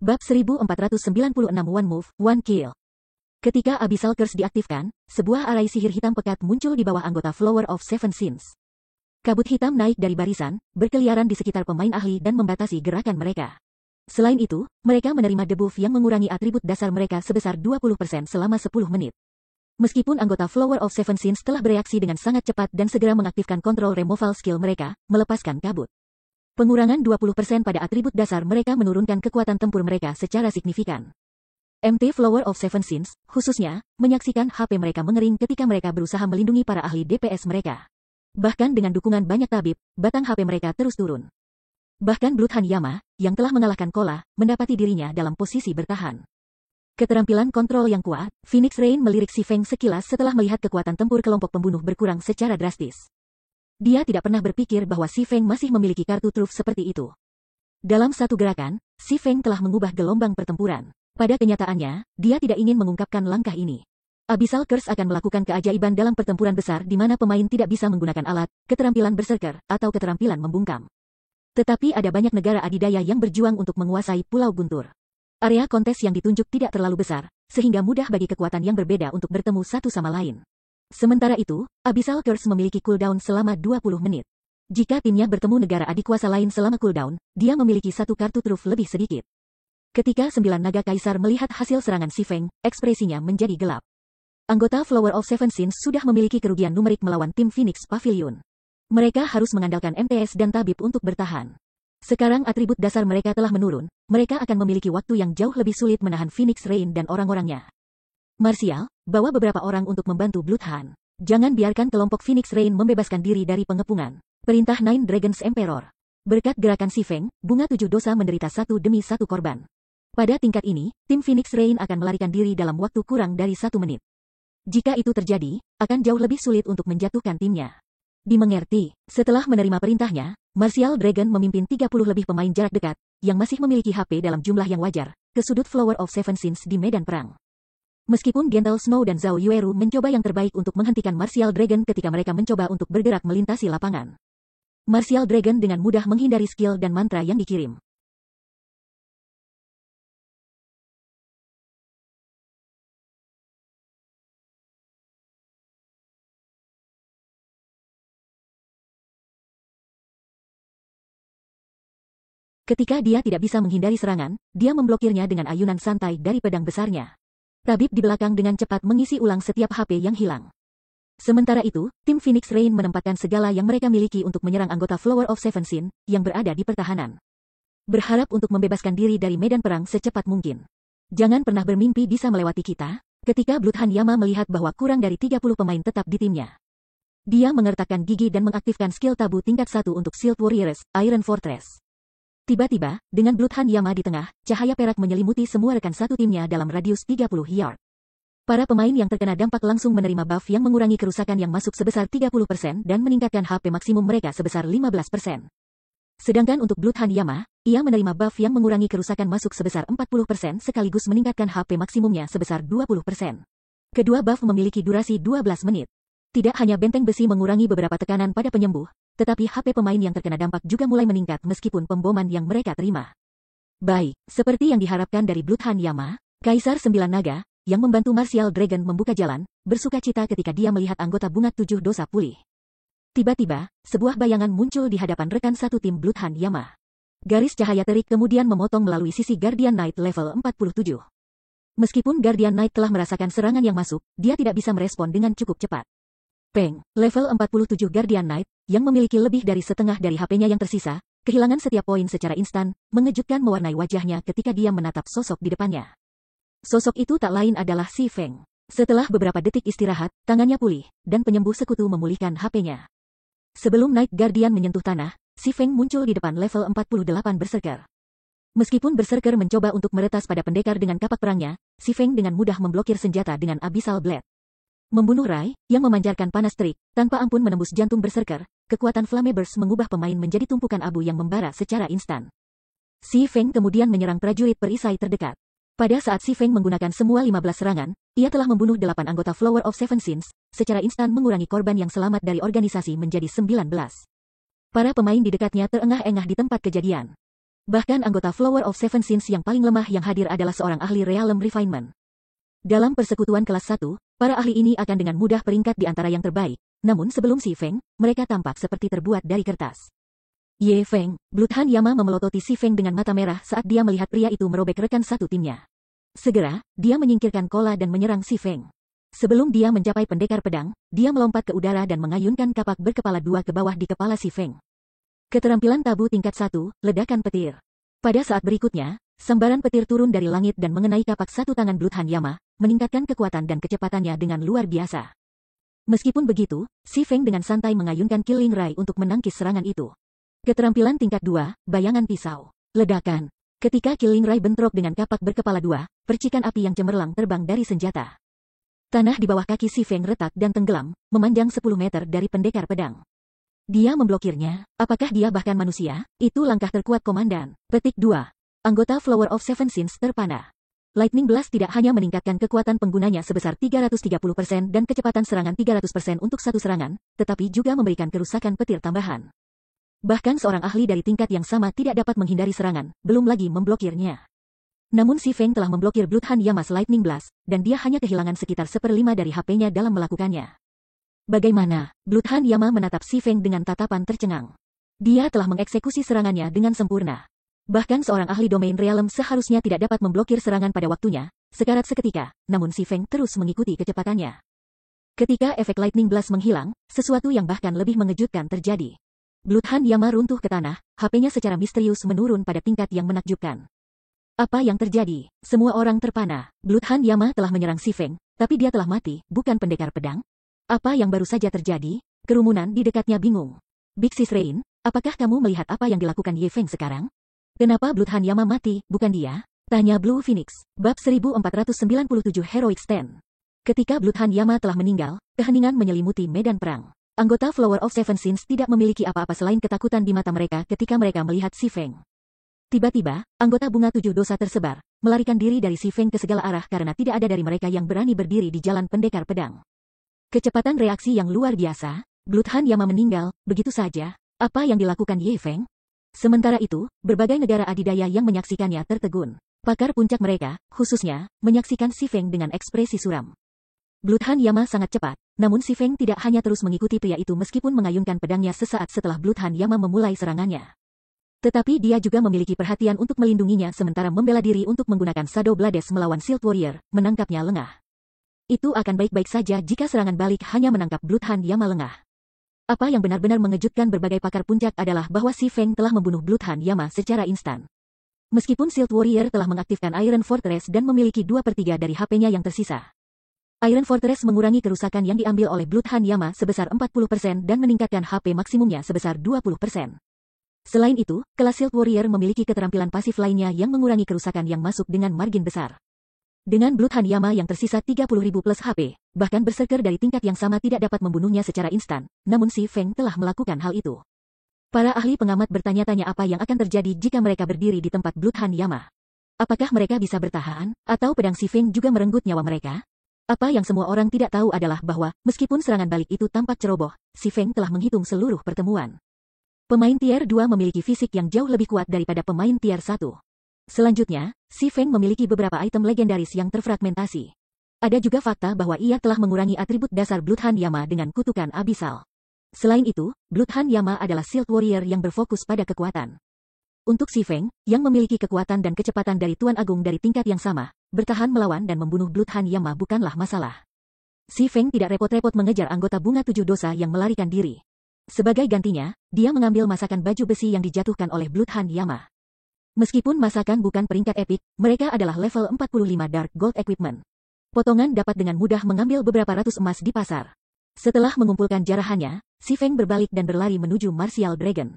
Bab 1496 One Move, One Kill. Ketika Abyssal Curse diaktifkan, sebuah arai sihir hitam pekat muncul di bawah anggota Flower of Seven Sins. Kabut hitam naik dari barisan, berkeliaran di sekitar pemain ahli dan membatasi gerakan mereka. Selain itu, mereka menerima debuff yang mengurangi atribut dasar mereka sebesar 20% selama 10 menit. Meskipun anggota Flower of Seven Sins telah bereaksi dengan sangat cepat dan segera mengaktifkan kontrol removal skill mereka, melepaskan kabut. Pengurangan 20% pada atribut dasar mereka menurunkan kekuatan tempur mereka secara signifikan. MT Flower of Seven Sins, khususnya, menyaksikan HP mereka mengering ketika mereka berusaha melindungi para ahli DPS mereka. Bahkan dengan dukungan banyak tabib, batang HP mereka terus turun. Bahkan Bloodhound Yama, yang telah mengalahkan Kola, mendapati dirinya dalam posisi bertahan. Keterampilan kontrol yang kuat, Phoenix Rain melirik Si Feng sekilas setelah melihat kekuatan tempur kelompok pembunuh berkurang secara drastis. Dia tidak pernah berpikir bahwa Si Feng masih memiliki kartu truf seperti itu. Dalam satu gerakan, Si Feng telah mengubah gelombang pertempuran. Pada kenyataannya, dia tidak ingin mengungkapkan langkah ini. Abyssal Curse akan melakukan keajaiban dalam pertempuran besar di mana pemain tidak bisa menggunakan alat, keterampilan berserker, atau keterampilan membungkam. Tetapi ada banyak negara adidaya yang berjuang untuk menguasai Pulau Guntur. Area kontes yang ditunjuk tidak terlalu besar, sehingga mudah bagi kekuatan yang berbeda untuk bertemu satu sama lain. Sementara itu, Abyssal Curse memiliki cooldown selama 20 menit. Jika timnya bertemu negara adikuasa lain selama cooldown, dia memiliki satu kartu truf lebih sedikit. Ketika 9 naga kaisar melihat hasil serangan Si Feng, ekspresinya menjadi gelap. Anggota Flower of Seven Sins sudah memiliki kerugian numerik melawan tim Phoenix Pavilion. Mereka harus mengandalkan MTS dan tabib untuk bertahan. Sekarang atribut dasar mereka telah menurun, mereka akan memiliki waktu yang jauh lebih sulit menahan Phoenix Rain dan orang-orangnya. Martial, bawa beberapa orang untuk membantu Bloodhound. Jangan biarkan kelompok Phoenix Rain membebaskan diri dari pengepungan. Perintah Nine Dragons Emperor. Berkat gerakan Si Feng, bunga 7 dosa menderita satu demi satu korban. Pada tingkat ini, tim Phoenix Rain akan melarikan diri dalam waktu kurang dari 1 menit. Jika itu terjadi, akan jauh lebih sulit untuk menjatuhkan timnya. Dimengerti, setelah menerima perintahnya, Martial Dragon memimpin 30 lebih pemain jarak dekat, yang masih memiliki HP dalam jumlah yang wajar, ke sudut Flower of Seven Sins di medan perang. Meskipun Gentle Snow dan Zhao Yueru mencoba yang terbaik untuk menghentikan Martial Dragon ketika mereka mencoba untuk bergerak melintasi lapangan. Martial Dragon dengan mudah menghindari skill dan mantra yang dikirim. Ketika dia tidak bisa menghindari serangan, dia memblokirnya dengan ayunan santai dari pedang besarnya. Tabib di belakang dengan cepat mengisi ulang setiap HP yang hilang. Sementara itu, tim Phoenix Rain menempatkan segala yang mereka miliki untuk menyerang anggota Flower of Seven Sins yang berada di pertahanan. Berharap untuk membebaskan diri dari medan perang secepat mungkin. Jangan pernah bermimpi bisa melewati kita. Ketika Bloodhound Yama melihat bahwa kurang dari 30 pemain tetap di timnya. Dia mengertakkan gigi dan mengaktifkan skill tabu tingkat 1 untuk Shield Warriors, Iron Fortress. Tiba-tiba, dengan Bloodhound Yama di tengah, cahaya perak menyelimuti semua rekan satu timnya dalam radius 30 yard. Para pemain yang terkena dampak langsung menerima buff yang mengurangi kerusakan yang masuk sebesar 30% dan meningkatkan HP maksimum mereka sebesar 15%. Sedangkan untuk Bloodhound Yama, ia menerima buff yang mengurangi kerusakan masuk sebesar 40% sekaligus meningkatkan HP maksimumnya sebesar 20%. Kedua buff memiliki durasi 12 menit. Tidak hanya benteng besi mengurangi beberapa tekanan pada penyembuh, tetapi HP pemain yang terkena dampak juga mulai meningkat meskipun pemboman yang mereka terima. Baik, seperti yang diharapkan dari Bloodhound Yama, Kaisar 9 Naga, yang membantu Martial Dragon membuka jalan, bersuka cita ketika dia melihat anggota bunga 7 dosa pulih. Tiba-tiba, sebuah bayangan muncul di hadapan rekan satu tim Bloodhound Yama. Garis cahaya terik kemudian memotong melalui sisi Guardian Knight level 47. Meskipun Guardian Knight telah merasakan serangan yang masuk, dia tidak bisa merespon dengan cukup cepat. Peng, level 47 Guardian Knight, yang memiliki lebih dari setengah dari HP-nya yang tersisa, kehilangan setiap poin secara instan, mengejutkan mewarnai wajahnya ketika dia menatap sosok di depannya. Sosok itu tak lain adalah Si Feng. Setelah beberapa detik istirahat, tangannya pulih, dan penyembuh sekutu memulihkan HP-nya. Sebelum Night Guardian menyentuh tanah, Si Feng muncul di depan level 48 Berserker. Meskipun Berserker mencoba untuk meretas pada pendekar dengan kapak perangnya, Si Feng dengan mudah memblokir senjata dengan Abyssal Blade. Membunuh Rai, yang memancarkan panas terik, tanpa ampun menembus jantung Berserker, kekuatan Flame Burst mengubah pemain menjadi tumpukan abu yang membara secara instan. Si Feng kemudian menyerang prajurit perisai terdekat. Pada saat Si Feng menggunakan semua 15 serangan, ia telah membunuh 8 anggota Flower of Seven Sins, secara instan mengurangi korban yang selamat dari organisasi menjadi 19. Para pemain di dekatnya terengah-engah di tempat kejadian. Bahkan anggota Flower of Seven Sins yang paling lemah yang hadir adalah seorang ahli Realm Refinement. Dalam persekutuan kelas 1, para ahli ini akan dengan mudah peringkat di antara yang terbaik. Namun sebelum Si Feng, mereka tampak seperti terbuat dari kertas. Ye Feng, Bloodhound Yama memelototi Si Feng dengan mata merah saat dia melihat pria itu merobek rekan satu timnya. Segera, dia menyingkirkan Kola dan menyerang Si Feng. Sebelum dia mencapai pendekar pedang, dia melompat ke udara dan mengayunkan kapak berkepala dua ke bawah di kepala Si Feng. Keterampilan tabu tingkat 1, ledakan petir. Pada saat berikutnya, sambaran petir turun dari langit dan mengenai kapak satu tangan Bloodhound Yama, meningkatkan kekuatan dan kecepatannya dengan luar biasa. Meskipun begitu, Si Feng dengan santai mengayunkan Killing Ray untuk menangkis serangan itu. Keterampilan tingkat 2, bayangan pisau. Ledakan. Ketika Killing Ray bentrok dengan kapak berkepala dua, percikan api yang cemerlang terbang dari senjata. Tanah di bawah kaki Si Feng retak dan tenggelam, memanjang 10 meter dari pendekar pedang. Dia memblokirnya. Apakah dia bahkan manusia? Itu langkah terkuat komandan. Petik 2. Anggota Flower of Seven Sins terpana. Lightning Blast tidak hanya meningkatkan kekuatan penggunanya sebesar 330% dan kecepatan serangan 300% untuk satu serangan, tetapi juga memberikan kerusakan petir tambahan. Bahkan seorang ahli dari tingkat yang sama tidak dapat menghindari serangan, belum lagi memblokirnya. Namun Si Feng telah memblokir Bloodhound Yama's Lightning Blast, dan dia hanya kehilangan sekitar 1/5 dari HP-nya dalam melakukannya. Bagaimana? Bloodhound Yama menatap Si Feng dengan tatapan tercengang. Dia telah mengeksekusi serangannya dengan sempurna. Bahkan seorang ahli domain realm seharusnya tidak dapat memblokir serangan pada waktunya, sekarat seketika, namun Si Feng terus mengikuti kecepatannya. Ketika efek Lightning Blast menghilang, sesuatu yang bahkan lebih mengejutkan terjadi. Bloodhound Yama runtuh ke tanah, HP-nya secara misterius menurun pada tingkat yang menakjubkan. Apa yang terjadi? Semua orang terpana. Bloodhound Yama telah menyerang Si Feng, tapi dia telah mati, bukan pendekar pedang. Apa yang baru saja terjadi? Kerumunan di dekatnya bingung. Big Sis Rain, apakah kamu melihat apa yang dilakukan Ye Feng sekarang? Kenapa Bloodhound Yama mati, bukan dia? Tanya Blue Phoenix. Bab 1497 Heroic Stand. Ketika Bloodhound Yama telah meninggal, keheningan menyelimuti medan perang. Anggota Flower of Seven Sins tidak memiliki apa-apa selain ketakutan di mata mereka ketika mereka melihat Si Feng. Tiba-tiba, anggota bunga 7 dosa tersebar, melarikan diri dari Si Feng ke segala arah karena tidak ada dari mereka yang berani berdiri di jalan pendekar pedang. Kecepatan reaksi yang luar biasa, Bloodhound Yama meninggal, begitu saja. Apa yang dilakukan Ye Feng? Sementara itu, berbagai negara adidaya yang menyaksikannya tertegun. Pakar puncak mereka, khususnya, menyaksikan Si Feng dengan ekspresi suram. Bloodhound Yama sangat cepat, namun Si Feng tidak hanya terus mengikuti pria itu meskipun mengayunkan pedangnya sesaat setelah Bloodhound Yama memulai serangannya. Tetapi dia juga memiliki perhatian untuk melindunginya sementara membela diri untuk menggunakan Shadow Blades melawan Shield Warrior, menangkapnya lengah. Itu akan baik-baik saja jika serangan balik hanya menangkap Bloodhound Yama lengah. Apa yang benar-benar mengejutkan berbagai pakar puncak adalah bahwa Si Feng telah membunuh Bloodhound Yama secara instan. Meskipun Shield Warrior telah mengaktifkan Iron Fortress dan memiliki 2/3 dari HP-nya yang tersisa. Iron Fortress mengurangi kerusakan yang diambil oleh Bloodhound Yama sebesar 40% dan meningkatkan HP maksimumnya sebesar 20%. Selain itu, kelas Shield Warrior memiliki keterampilan pasif lainnya yang mengurangi kerusakan yang masuk dengan margin besar. Dengan Bloodhound Yama yang tersisa 30.000 plus HP, bahkan berserker dari tingkat yang sama tidak dapat membunuhnya secara instan, namun Si Feng telah melakukan hal itu. Para ahli pengamat bertanya-tanya apa yang akan terjadi jika mereka berdiri di tempat Bloodhound Yama. Apakah mereka bisa bertahan, atau pedang Si Feng juga merenggut nyawa mereka? Apa yang semua orang tidak tahu adalah bahwa, meskipun serangan balik itu tampak ceroboh, Si Feng telah menghitung seluruh pertemuan. Pemain Tier 2 memiliki fisik yang jauh lebih kuat daripada pemain Tier 1. Selanjutnya, Si Feng memiliki beberapa item legendaris yang terfragmentasi. Ada juga fakta bahwa ia telah mengurangi atribut dasar Bloodhound Yama dengan kutukan Abyssal. Selain itu, Bloodhound Yama adalah Shield Warrior yang berfokus pada kekuatan. Untuk Si Feng, yang memiliki kekuatan dan kecepatan dari Tuan Agung dari tingkat yang sama, bertahan melawan dan membunuh Bloodhound Yama bukanlah masalah. Si Feng tidak repot-repot mengejar anggota bunga 7 dosa yang melarikan diri. Sebagai gantinya, dia mengambil masakan baju besi yang dijatuhkan oleh Bloodhound Yama. Meskipun masakan bukan peringkat epik, mereka adalah level 45 Dark Gold Equipment. Potongan dapat dengan mudah mengambil beberapa ratus emas di pasar. Setelah mengumpulkan jarahannya, Si Feng berbalik dan berlari menuju Martial Dragon.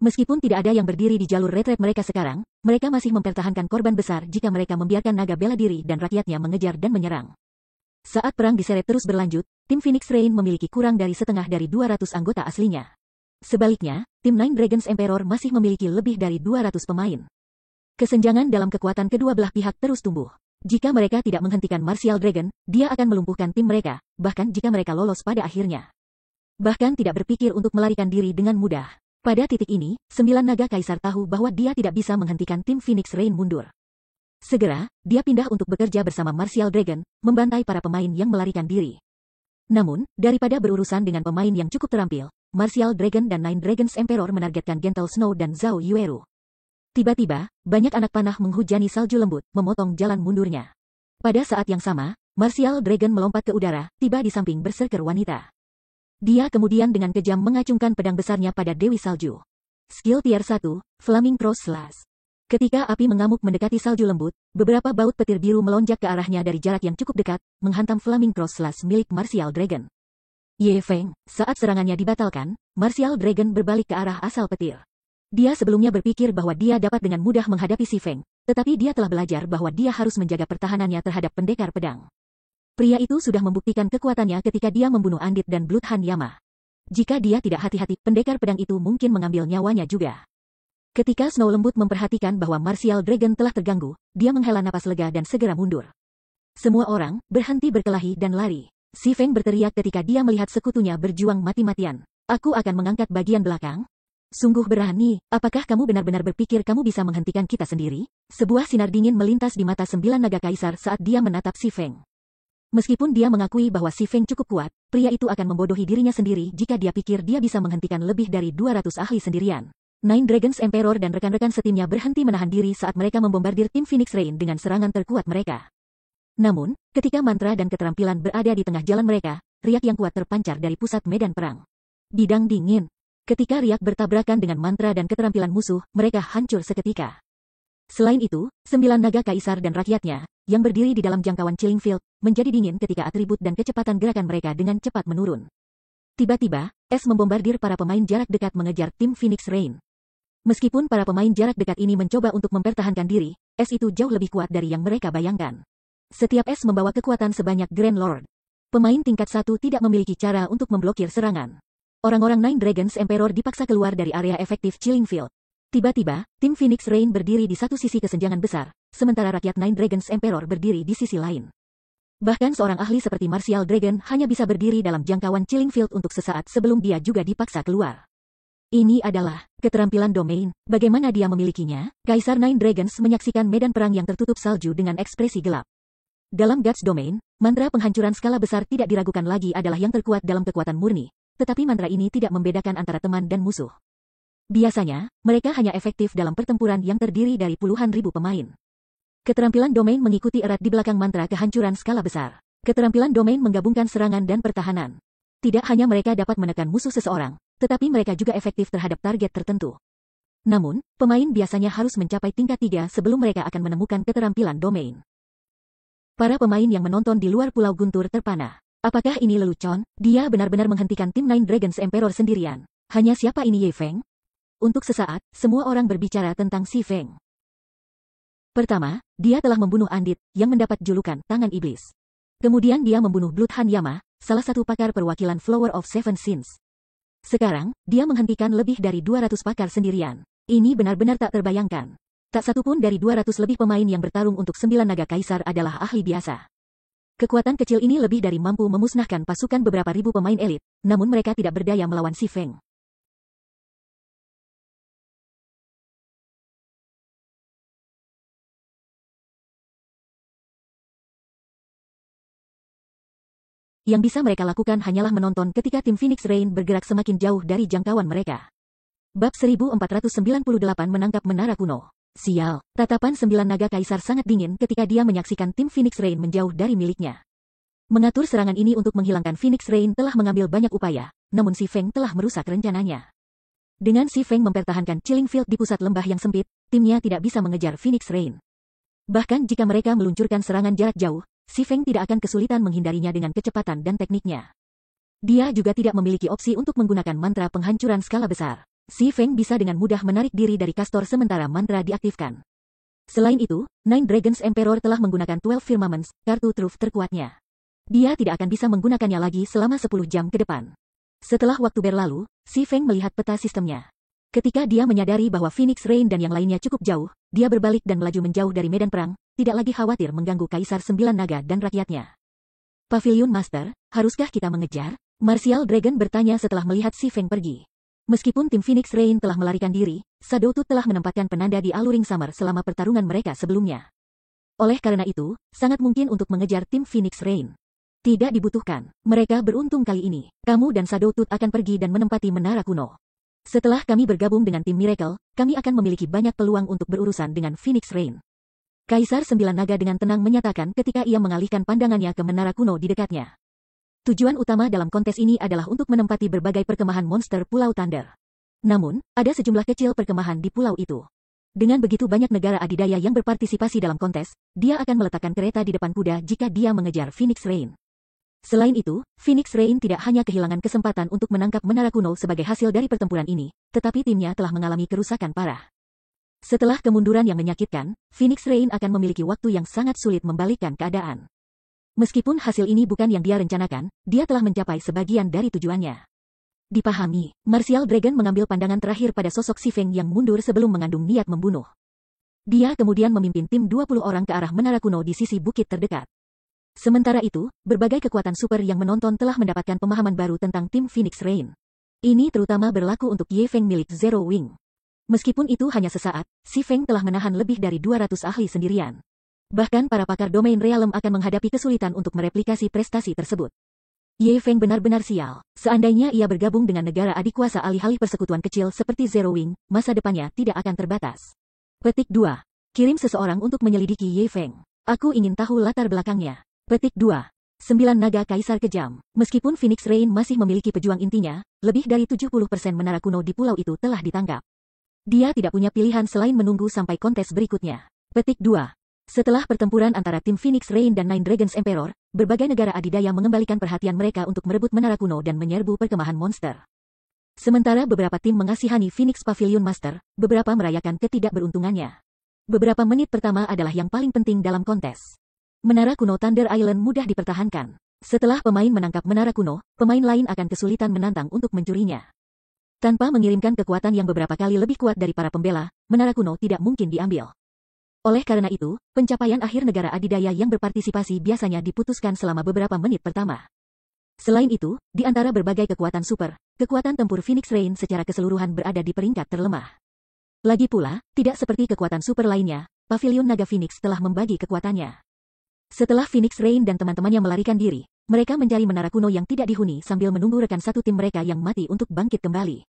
Meskipun tidak ada yang berdiri di jalur retret mereka sekarang, mereka masih mempertahankan korban besar jika mereka membiarkan naga bela diri dan rakyatnya mengejar dan menyerang. Saat perang diseret terus berlanjut, tim Phoenix Rain memiliki kurang dari setengah dari 200 anggota aslinya. Sebaliknya, tim Nine Dragons Emperor masih memiliki lebih dari 200 pemain. Kesenjangan dalam kekuatan kedua belah pihak terus tumbuh. Jika mereka tidak menghentikan Martial Dragon, dia akan melumpuhkan tim mereka, bahkan jika mereka lolos pada akhirnya. Bahkan tidak berpikir untuk melarikan diri dengan mudah. Pada titik ini, 9 naga kaisar tahu bahwa dia tidak bisa menghentikan tim Phoenix Rain mundur. Segera, dia pindah untuk bekerja bersama Martial Dragon, membantai para pemain yang melarikan diri. Namun, daripada berurusan dengan pemain yang cukup terampil, Martial Dragon dan Nine Dragons Emperor menargetkan Gentle Snow dan Zhao Yueru. Tiba-tiba, banyak anak panah menghujani salju lembut, memotong jalan mundurnya. Pada saat yang sama, Martial Dragon melompat ke udara, tiba di samping berserker wanita. Dia kemudian dengan kejam mengacungkan pedang besarnya pada Dewi Salju. Skill Tier 1, Flaming Cross Slash. Ketika api mengamuk mendekati salju lembut, beberapa baut petir biru melonjak ke arahnya dari jarak yang cukup dekat, menghantam Flaming Cross Slash milik Martial Dragon. Ye Feng, saat serangannya dibatalkan, Martial Dragon berbalik ke arah asal petir. Dia sebelumnya berpikir bahwa dia dapat dengan mudah menghadapi si Feng, tetapi dia telah belajar bahwa dia harus menjaga pertahanannya terhadap pendekar pedang. Pria itu sudah membuktikan kekuatannya ketika dia membunuh Andit dan Bloodhound Yama. Jika dia tidak hati-hati, pendekar pedang itu mungkin mengambil nyawanya juga. Ketika Snow lembut memperhatikan bahwa Martial Dragon telah terganggu, dia menghela napas lega dan segera mundur. Semua orang berhenti berkelahi dan lari. Si Feng berteriak ketika dia melihat sekutunya berjuang mati-matian. Aku akan mengangkat bagian belakang. Sungguh berani, apakah kamu benar-benar berpikir kamu bisa menghentikan kita sendiri? Sebuah sinar dingin melintas di mata 9 naga kaisar saat dia menatap si Feng. Meskipun dia mengakui bahwa si Feng cukup kuat, pria itu akan membodohi dirinya sendiri jika dia pikir dia bisa menghentikan lebih dari 200 ahli sendirian. Nine Dragons Emperor dan rekan-rekan setimnya berhenti menahan diri saat mereka membombardir tim Phoenix Rain dengan serangan terkuat mereka. Namun, ketika mantra dan keterampilan berada di tengah jalan mereka, riak yang kuat terpancar dari pusat medan perang. Bidang dingin. Ketika riak bertabrakan dengan mantra dan keterampilan musuh, mereka hancur seketika. Selain itu, 9 naga kaisar dan rakyatnya, yang berdiri di dalam jangkauan Chilling Field, menjadi dingin ketika atribut dan kecepatan gerakan mereka dengan cepat menurun. Tiba-tiba, es membombardir para pemain jarak dekat mengejar tim Phoenix Rain. Meskipun para pemain jarak dekat ini mencoba untuk mempertahankan diri, es itu jauh lebih kuat dari yang mereka bayangkan. Setiap es membawa kekuatan sebanyak Grand Lord. Pemain tingkat 1 tidak memiliki cara untuk memblokir serangan. Orang-orang Nine Dragons Emperor dipaksa keluar dari area efektif Chilling Field. Tiba-tiba, tim Phoenix Rain berdiri di satu sisi kesenjangan besar, sementara rakyat Nine Dragons Emperor berdiri di sisi lain. Bahkan seorang ahli seperti Martial Dragon hanya bisa berdiri dalam jangkauan Chilling Field untuk sesaat sebelum dia juga dipaksa keluar. Ini adalah keterampilan domain. Bagaimana dia memilikinya? Kaisar Nine Dragons menyaksikan medan perang yang tertutup salju dengan ekspresi gelap. Dalam Guts Domain, mantra penghancuran skala besar tidak diragukan lagi adalah yang terkuat dalam kekuatan murni, tetapi mantra ini tidak membedakan antara teman dan musuh. Biasanya, mereka hanya efektif dalam pertempuran yang terdiri dari puluhan ribu pemain. Keterampilan domain mengikuti erat di belakang mantra kehancuran skala besar. Keterampilan domain menggabungkan serangan dan pertahanan. Tidak hanya mereka dapat menekan musuh seseorang, tetapi mereka juga efektif terhadap target tertentu. Namun, pemain biasanya harus mencapai tingkat 3 sebelum mereka akan menemukan keterampilan domain. Para pemain yang menonton di luar Pulau Guntur terpana. Apakah ini lelucon? Dia benar-benar menghentikan tim Nine Dragons Emperor sendirian. Hanya siapa ini Ye Feng? Untuk sesaat, semua orang berbicara tentang si Feng. Pertama, dia telah membunuh Andit, yang mendapat julukan Tangan Iblis. Kemudian dia membunuh Bloodhound Yama, salah satu pakar perwakilan Flower of Seven Sins. Sekarang, dia menghentikan lebih dari 200 pakar sendirian. Ini benar-benar tak terbayangkan. Tak satupun dari 200 lebih pemain yang bertarung untuk 9 naga kaisar adalah ahli biasa. Kekuatan kecil ini lebih dari mampu memusnahkan pasukan beberapa ribu pemain elit, namun mereka tidak berdaya melawan si Feng. Yang bisa mereka lakukan hanyalah menonton ketika tim Phoenix Rain bergerak semakin jauh dari jangkauan mereka. Bab 1498 menangkap menara kuno. Sial, tatapan 9 naga kaisar sangat dingin ketika dia menyaksikan tim Phoenix Rain menjauh dari miliknya. Mengatur serangan ini untuk menghilangkan Phoenix Rain telah mengambil banyak upaya, namun si Feng telah merusak rencananya. Dengan si Feng mempertahankan Chilling Field di pusat lembah yang sempit, timnya tidak bisa mengejar Phoenix Rain. Bahkan jika mereka meluncurkan serangan jarak jauh, si Feng tidak akan kesulitan menghindarinya dengan kecepatan dan tekniknya. Dia juga tidak memiliki opsi untuk menggunakan mantra penghancuran skala besar. Si Feng bisa dengan mudah menarik diri dari kastor sementara mantra diaktifkan. Selain itu, Nine Dragons Emperor telah menggunakan 12 Firmaments, kartu truf terkuatnya. Dia tidak akan bisa menggunakannya lagi selama 10 jam ke depan. Setelah waktu berlalu, si Feng melihat peta sistemnya. Ketika dia menyadari bahwa Phoenix Rain dan yang lainnya cukup jauh, dia berbalik dan melaju menjauh dari medan perang, tidak lagi khawatir mengganggu Kaisar 9 Naga dan rakyatnya. Pavilion Master, haruskah kita mengejar? Martial Dragon bertanya setelah melihat si Feng pergi. Meskipun tim Phoenix Rain telah melarikan diri, Shadow Tooth telah menempatkan penanda di Alluring Summer selama pertarungan mereka sebelumnya. Oleh karena itu, sangat mungkin untuk mengejar tim Phoenix Rain. Tidak dibutuhkan. Mereka beruntung kali ini. Kamu dan Shadow Tooth akan pergi dan menempati menara kuno. Setelah kami bergabung dengan tim Miracle, kami akan memiliki banyak peluang untuk berurusan dengan Phoenix Rain. Kaisar Sembilan Naga dengan tenang menyatakan ketika ia mengalihkan pandangannya ke menara kuno di dekatnya. Tujuan utama dalam kontes ini adalah untuk menempati berbagai perkemahan monster Pulau Thunder. Namun, ada sejumlah kecil perkemahan di pulau itu. Dengan begitu banyak negara adidaya yang berpartisipasi dalam kontes, dia akan meletakkan kereta di depan kuda jika dia mengejar Phoenix Rain. Selain itu, Phoenix Rain tidak hanya kehilangan kesempatan untuk menangkap menara kuno sebagai hasil dari pertempuran ini, tetapi timnya telah mengalami kerusakan parah. Setelah kemunduran yang menyakitkan, Phoenix Rain akan memiliki waktu yang sangat sulit membalikkan keadaan. Meskipun hasil ini bukan yang dia rencanakan, dia telah mencapai sebagian dari tujuannya. Dipahami, Martial Dragon mengambil pandangan terakhir pada sosok Si Feng yang mundur sebelum mengandung niat membunuh. Dia kemudian memimpin tim 20 orang ke arah menara kuno di sisi bukit terdekat. Sementara itu, berbagai kekuatan super yang menonton telah mendapatkan pemahaman baru tentang tim Phoenix Rain. Ini terutama berlaku untuk Ye Feng milik Zero Wing. Meskipun itu hanya sesaat, Si Feng telah menahan lebih dari 200 ahli sendirian. Bahkan para pakar domain realem akan menghadapi kesulitan untuk mereplikasi prestasi tersebut. Ye Feng benar-benar sial. Seandainya ia bergabung dengan negara adik kuasa alih-alih persekutuan kecil seperti Zero Wing, masa depannya tidak akan terbatas. Petik 2. Kirim seseorang untuk menyelidiki Ye Feng. Aku ingin tahu latar belakangnya. Petik 2. 9 Naga Kaisar Kejam. Meskipun Phoenix Rain masih memiliki pejuang intinya, lebih dari 70% menara kuno di pulau itu telah ditangkap. Dia tidak punya pilihan selain menunggu sampai kontes berikutnya. Petik 2. Setelah pertempuran antara tim Phoenix Rain dan Nine Dragons Emperor, berbagai negara adidaya mengembalikan perhatian mereka untuk merebut menara kuno dan menyerbu perkemahan monster. Sementara beberapa tim mengasihani Phoenix Pavilion Master, beberapa merayakan ketidakberuntungannya. Beberapa menit pertama adalah yang paling penting dalam kontes. Menara kuno Thunder Island mudah dipertahankan. Setelah pemain menangkap menara kuno, pemain lain akan kesulitan menantang untuk mencurinya. Tanpa mengirimkan kekuatan yang beberapa kali lebih kuat dari para pembela, menara kuno tidak mungkin diambil. Oleh karena itu, pencapaian akhir negara adidaya yang berpartisipasi biasanya diputuskan selama beberapa menit pertama. Selain itu, di antara berbagai kekuatan super, kekuatan tempur Phoenix Rain secara keseluruhan berada di peringkat terlemah. Lagi pula, tidak seperti kekuatan super lainnya, Pavilion Naga Phoenix telah membagi kekuatannya. Setelah Phoenix Rain dan teman-temannya melarikan diri, mereka mencari menara kuno yang tidak dihuni sambil menunggu rekan satu tim mereka yang mati untuk bangkit kembali.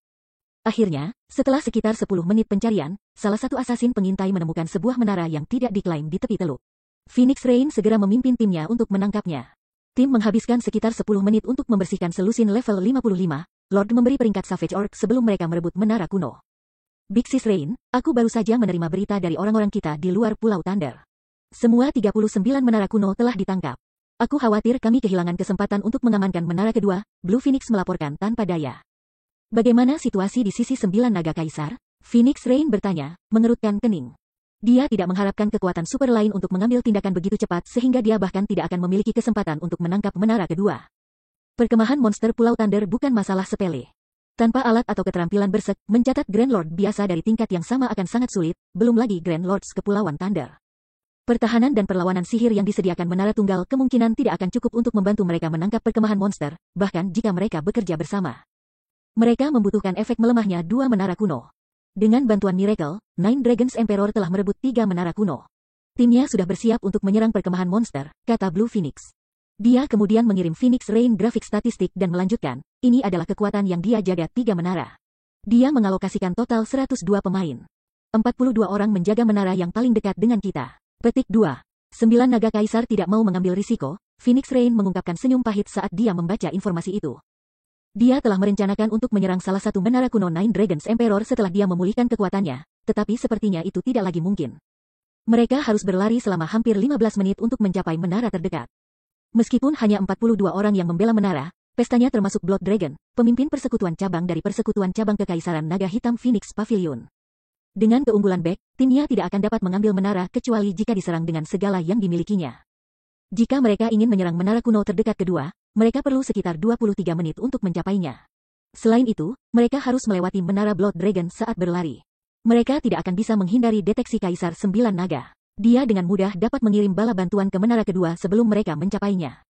Akhirnya, setelah sekitar 10 menit pencarian, salah satu asasin pengintai menemukan sebuah menara yang tidak diklaim di tepi teluk. Phoenix Rain segera memimpin timnya untuk menangkapnya. Tim menghabiskan sekitar 10 menit untuk membersihkan selusin level 55, Lord memberi peringkat Savage Orc sebelum mereka merebut menara kuno. Big Sis Rain, aku baru saja menerima berita dari orang-orang kita di luar Pulau Thunder. Semua 39 menara kuno telah ditangkap. Aku khawatir kami kehilangan kesempatan untuk mengamankan menara kedua, Blue Phoenix melaporkan tanpa daya. Bagaimana situasi di sisi 9 Naga Kaisar? Phoenix Rain bertanya, mengerutkan kening. Dia tidak mengharapkan kekuatan super lain untuk mengambil tindakan begitu cepat sehingga dia bahkan tidak akan memiliki kesempatan untuk menangkap menara kedua. Perkemahan monster Pulau Thunder bukan masalah sepele. Tanpa alat atau keterampilan bersek, mencatat Grand Lord biasa dari tingkat yang sama akan sangat sulit, belum lagi Grand Lords Kepulauan Thunder. Pertahanan dan perlawanan sihir yang disediakan menara tunggal kemungkinan tidak akan cukup untuk membantu mereka menangkap perkemahan monster, bahkan jika mereka bekerja bersama. Mereka membutuhkan efek melemahnya 2 menara kuno. Dengan bantuan Miracle, Nine Dragons Emperor telah merebut 3 menara kuno. Timnya sudah bersiap untuk menyerang perkemahan monster, kata Blue Phoenix. Dia kemudian mengirim Phoenix Rain grafik statistik dan melanjutkan, ini adalah kekuatan yang dia jaga 3 menara. Dia mengalokasikan total 102 pemain. 42 orang menjaga menara yang paling dekat dengan kita. Petik 2. 9 Naga Kaisar tidak mau mengambil risiko, Phoenix Rain mengungkapkan senyum pahit saat dia membaca informasi itu. Dia telah merencanakan untuk menyerang salah satu menara kuno Nine Dragons Emperor setelah dia memulihkan kekuatannya, tetapi sepertinya itu tidak lagi mungkin. Mereka harus berlari selama hampir 15 menit untuk mencapai menara terdekat. Meskipun hanya 42 orang yang membela menara, pestanya termasuk Blood Dragon, pemimpin persekutuan cabang dari persekutuan cabang Kekaisaran Naga Hitam Phoenix Pavilion. Dengan keunggulan Beck, timnya tidak akan dapat mengambil menara kecuali jika diserang dengan segala yang dimilikinya. Jika mereka ingin menyerang menara kuno terdekat kedua, mereka perlu sekitar 23 menit untuk mencapainya. Selain itu, mereka harus melewati menara Blood Dragon saat berlari. Mereka tidak akan bisa menghindari deteksi Kaisar 9 Naga. Dia dengan mudah dapat mengirim bala bantuan ke menara kedua sebelum mereka mencapainya.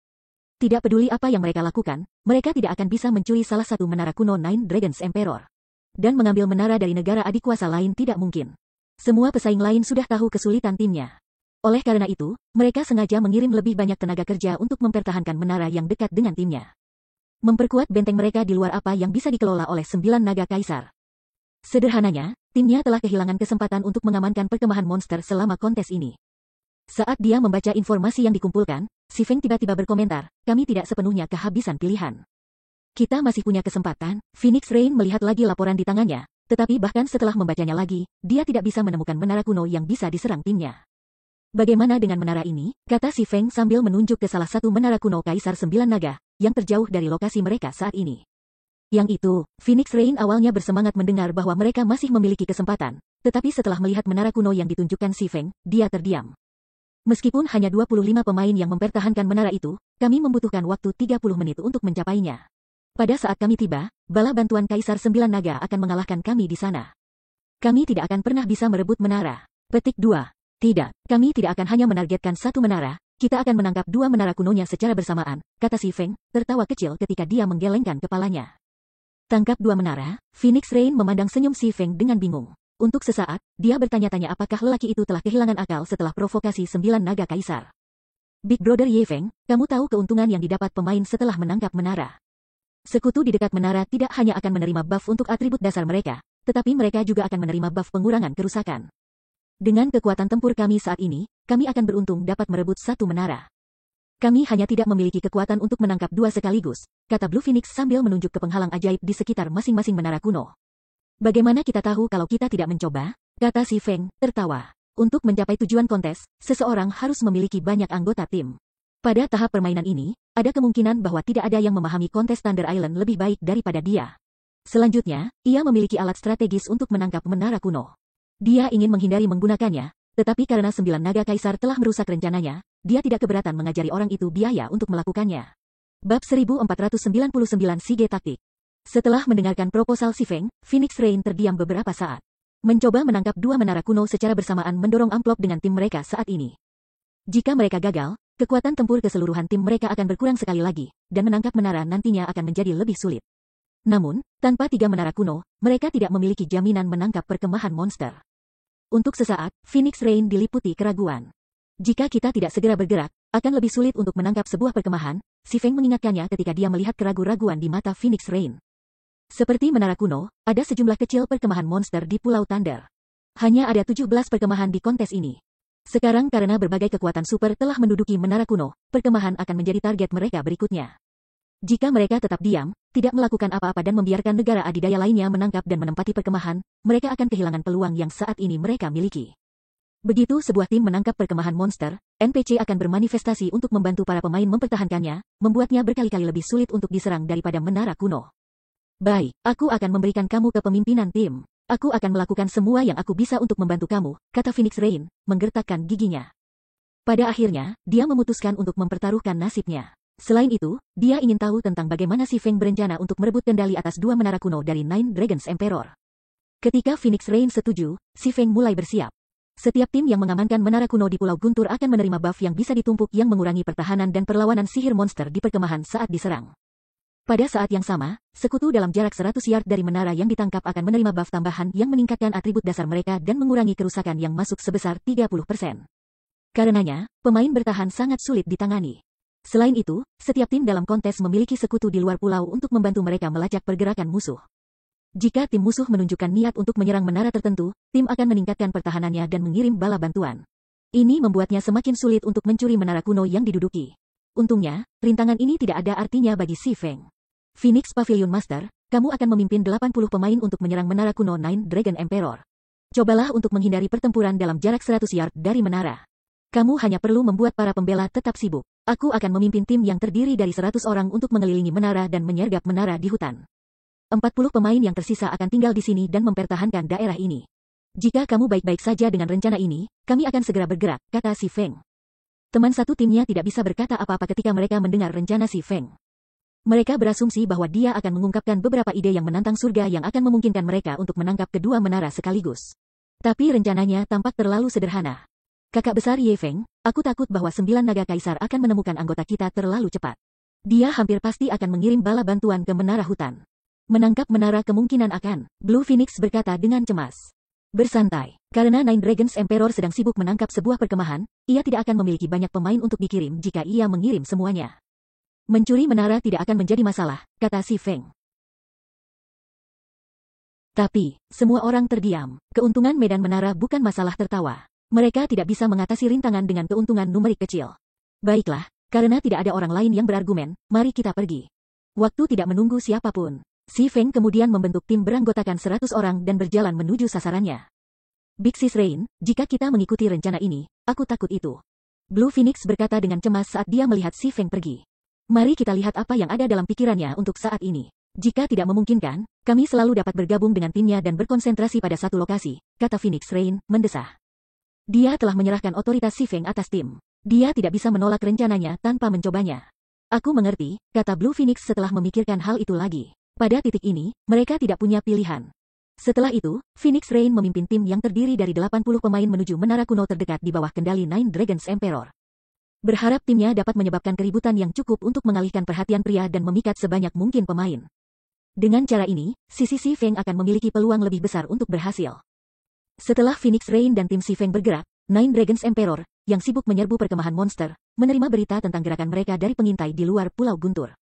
Tidak peduli apa yang mereka lakukan, mereka tidak akan bisa mencuri salah satu menara kuno Nine Dragons Emperor. Dan mengambil menara dari negara adik kuasa lain tidak mungkin. Semua pesaing lain sudah tahu kesulitan timnya. Oleh karena itu, mereka sengaja mengirim lebih banyak tenaga kerja untuk mempertahankan menara yang dekat dengan timnya. Memperkuat benteng mereka di luar apa yang bisa dikelola oleh 9 naga kaisar. Sederhananya, timnya telah kehilangan kesempatan untuk mengamankan perkemahan monster selama kontes ini. Saat dia membaca informasi yang dikumpulkan, Si Feng tiba-tiba berkomentar, kami tidak sepenuhnya kehabisan pilihan. Kita masih punya kesempatan. Phoenix Rain melihat lagi laporan di tangannya, tetapi bahkan setelah membacanya lagi, dia tidak bisa menemukan menara kuno yang bisa diserang timnya. Bagaimana dengan menara ini? Kata Si Feng sambil menunjuk ke salah satu menara kuno Kaisar 9 Naga, yang terjauh dari lokasi mereka saat ini. Yang itu, Phoenix Rain awalnya bersemangat mendengar bahwa mereka masih memiliki kesempatan, tetapi setelah melihat menara kuno yang ditunjukkan Si Feng, dia terdiam. Meskipun hanya 25 pemain yang mempertahankan menara itu, kami membutuhkan waktu 30 menit untuk mencapainya. Pada saat kami tiba, bala bantuan Kaisar 9 Naga akan mengalahkan kami di sana. Kami tidak akan pernah bisa merebut menara. Petik 2. Tidak, kami tidak akan hanya menargetkan satu menara, kita akan menangkap 2 menara kunonya secara bersamaan, kata Si Feng, tertawa kecil ketika dia menggelengkan kepalanya. Tangkap 2 menara, Phoenix Rain memandang senyum Si Feng dengan bingung. Untuk sesaat, dia bertanya-tanya apakah lelaki itu telah kehilangan akal setelah provokasi 9 Naga Kaisar. Big Brother Ye Feng, kamu tahu keuntungan yang didapat pemain setelah menangkap menara. Sekutu di dekat menara tidak hanya akan menerima buff untuk atribut dasar mereka, tetapi mereka juga akan menerima buff pengurangan kerusakan. Dengan kekuatan tempur kami saat ini, kami akan beruntung dapat merebut 1 menara. Kami hanya tidak memiliki kekuatan untuk menangkap 2 sekaligus, kata Blue Phoenix sambil menunjuk ke penghalang ajaib di sekitar masing-masing menara kuno. Bagaimana kita tahu kalau kita tidak mencoba? Kata Si Feng, tertawa. Untuk mencapai tujuan kontes, seseorang harus memiliki banyak anggota tim. Pada tahap permainan ini, ada kemungkinan bahwa tidak ada yang memahami kontes Thunder Island lebih baik daripada dia. Selanjutnya, ia memiliki alat strategis untuk menangkap menara kuno. Dia ingin menghindari menggunakannya, tetapi karena 9 Naga Kaisar telah merusak rencananya, dia tidak keberatan mengajari orang itu biaya untuk melakukannya. Bab 1499 Sige Taktik. Setelah mendengarkan proposal Si Feng, Phoenix Rain terdiam beberapa saat. Mencoba menangkap 2 menara kuno secara bersamaan mendorong amplop dengan tim mereka saat ini. Jika mereka gagal, kekuatan tempur keseluruhan tim mereka akan berkurang sekali lagi, dan menangkap menara nantinya akan menjadi lebih sulit. Namun, tanpa 3 menara kuno, mereka tidak memiliki jaminan menangkap perkemahan monster. Untuk sesaat, Phoenix Rain diliputi keraguan. Jika kita tidak segera bergerak, akan lebih sulit untuk menangkap sebuah perkemahan, Si Feng mengingatkannya ketika dia melihat keraguan-raguan di mata Phoenix Rain. Seperti menara kuno, ada sejumlah kecil perkemahan monster di Pulau Thunder. Hanya ada 17 perkemahan di kontes ini. Sekarang karena berbagai kekuatan super telah menduduki menara kuno, perkemahan akan menjadi target mereka berikutnya. Jika mereka tetap diam, tidak melakukan apa-apa dan membiarkan negara adidaya lainnya menangkap dan menempati perkemahan, mereka akan kehilangan peluang yang saat ini mereka miliki. Begitu sebuah tim menangkap perkemahan monster, NPC akan bermanifestasi untuk membantu para pemain mempertahankannya, membuatnya berkali-kali lebih sulit untuk diserang daripada menara kuno. Baik, aku akan memberikan kamu kepemimpinan tim. Aku akan melakukan semua yang aku bisa untuk membantu kamu, kata Phoenix Rain, menggertakkan giginya. Pada akhirnya, dia memutuskan untuk mempertaruhkan nasibnya. Selain itu, dia ingin tahu tentang bagaimana Si Feng berencana untuk merebut kendali atas 2 menara kuno dari Nine Dragons Emperor. Ketika Phoenix Rain setuju, Si Feng mulai bersiap. Setiap tim yang mengamankan menara kuno di Pulau Guntur akan menerima buff yang bisa ditumpuk yang mengurangi pertahanan dan perlawanan sihir monster di perkemahan saat diserang. Pada saat yang sama, sekutu dalam jarak 100 yard dari menara yang ditangkap akan menerima buff tambahan yang meningkatkan atribut dasar mereka dan mengurangi kerusakan yang masuk sebesar 30%. Karenanya, pemain bertahan sangat sulit ditangani. Selain itu, setiap tim dalam kontes memiliki sekutu di luar pulau untuk membantu mereka melacak pergerakan musuh. Jika tim musuh menunjukkan niat untuk menyerang menara tertentu, tim akan meningkatkan pertahanannya dan mengirim bala bantuan. Ini membuatnya semakin sulit untuk mencuri menara kuno yang diduduki. Untungnya, rintangan ini tidak ada artinya bagi Si Feng. Phoenix Pavilion Master, kamu akan memimpin 80 pemain untuk menyerang menara kuno Nine Dragon Emperor. Cobalah untuk menghindari pertempuran dalam jarak 100 yard dari menara. Kamu hanya perlu membuat para pembela tetap sibuk. Aku akan memimpin tim yang terdiri dari 100 orang untuk mengelilingi menara dan menyergap menara di hutan. 40 pemain yang tersisa akan tinggal di sini dan mempertahankan daerah ini. Jika kamu baik-baik saja dengan rencana ini, kami akan segera bergerak, kata Si Feng. Teman satu timnya tidak bisa berkata apa-apa ketika mereka mendengar rencana Si Feng. Mereka berasumsi bahwa dia akan mengungkapkan beberapa ide yang menantang surga yang akan memungkinkan mereka untuk menangkap kedua menara sekaligus. Tapi rencananya tampak terlalu sederhana. Kakak besar Ye Feng, aku takut bahwa 9 Naga Kaisar akan menemukan anggota kita terlalu cepat. Dia hampir pasti akan mengirim bala bantuan ke menara hutan. Menangkap menara kemungkinan akan, Blue Phoenix berkata dengan cemas. Bersantai, karena Nine Dragons Emperor sedang sibuk menangkap sebuah perkemahan, ia tidak akan memiliki banyak pemain untuk dikirim jika ia mengirim semuanya. Mencuri menara tidak akan menjadi masalah, kata si Feng. Tapi, semua orang terdiam. Keuntungan medan menara bukan masalah tertawa. Mereka tidak bisa mengatasi rintangan dengan keuntungan numerik kecil. Baiklah, karena tidak ada orang lain yang berargumen, mari kita pergi. Waktu tidak menunggu siapapun. Si Feng kemudian membentuk tim beranggotakan 100 orang dan berjalan menuju sasarannya. Big Sis Rain, jika kita mengikuti rencana ini, aku takut itu. Blue Phoenix berkata dengan cemas saat dia melihat si Feng pergi. Mari kita lihat apa yang ada dalam pikirannya untuk saat ini. Jika tidak memungkinkan, kami selalu dapat bergabung dengan timnya dan berkonsentrasi pada satu lokasi, kata Phoenix Rain, mendesah. Dia telah menyerahkan otoritas si Feng atas tim. Dia tidak bisa menolak rencananya tanpa mencobanya. Aku mengerti, kata Blue Phoenix setelah memikirkan hal itu lagi. Pada titik ini, mereka tidak punya pilihan. Setelah itu, Phoenix Rain memimpin tim yang terdiri dari 80 pemain menuju menara kuno terdekat di bawah kendali Nine Dragons Emperor. Berharap timnya dapat menyebabkan keributan yang cukup untuk mengalihkan perhatian pria dan memikat sebanyak mungkin pemain. Dengan cara ini, sisi Si Feng akan memiliki peluang lebih besar untuk berhasil. Setelah Phoenix Rain dan tim Si Feng bergerak, Nine Dragons Emperor, yang sibuk menyerbu perkemahan monster, menerima berita tentang gerakan mereka dari pengintai di luar Pulau Guntur.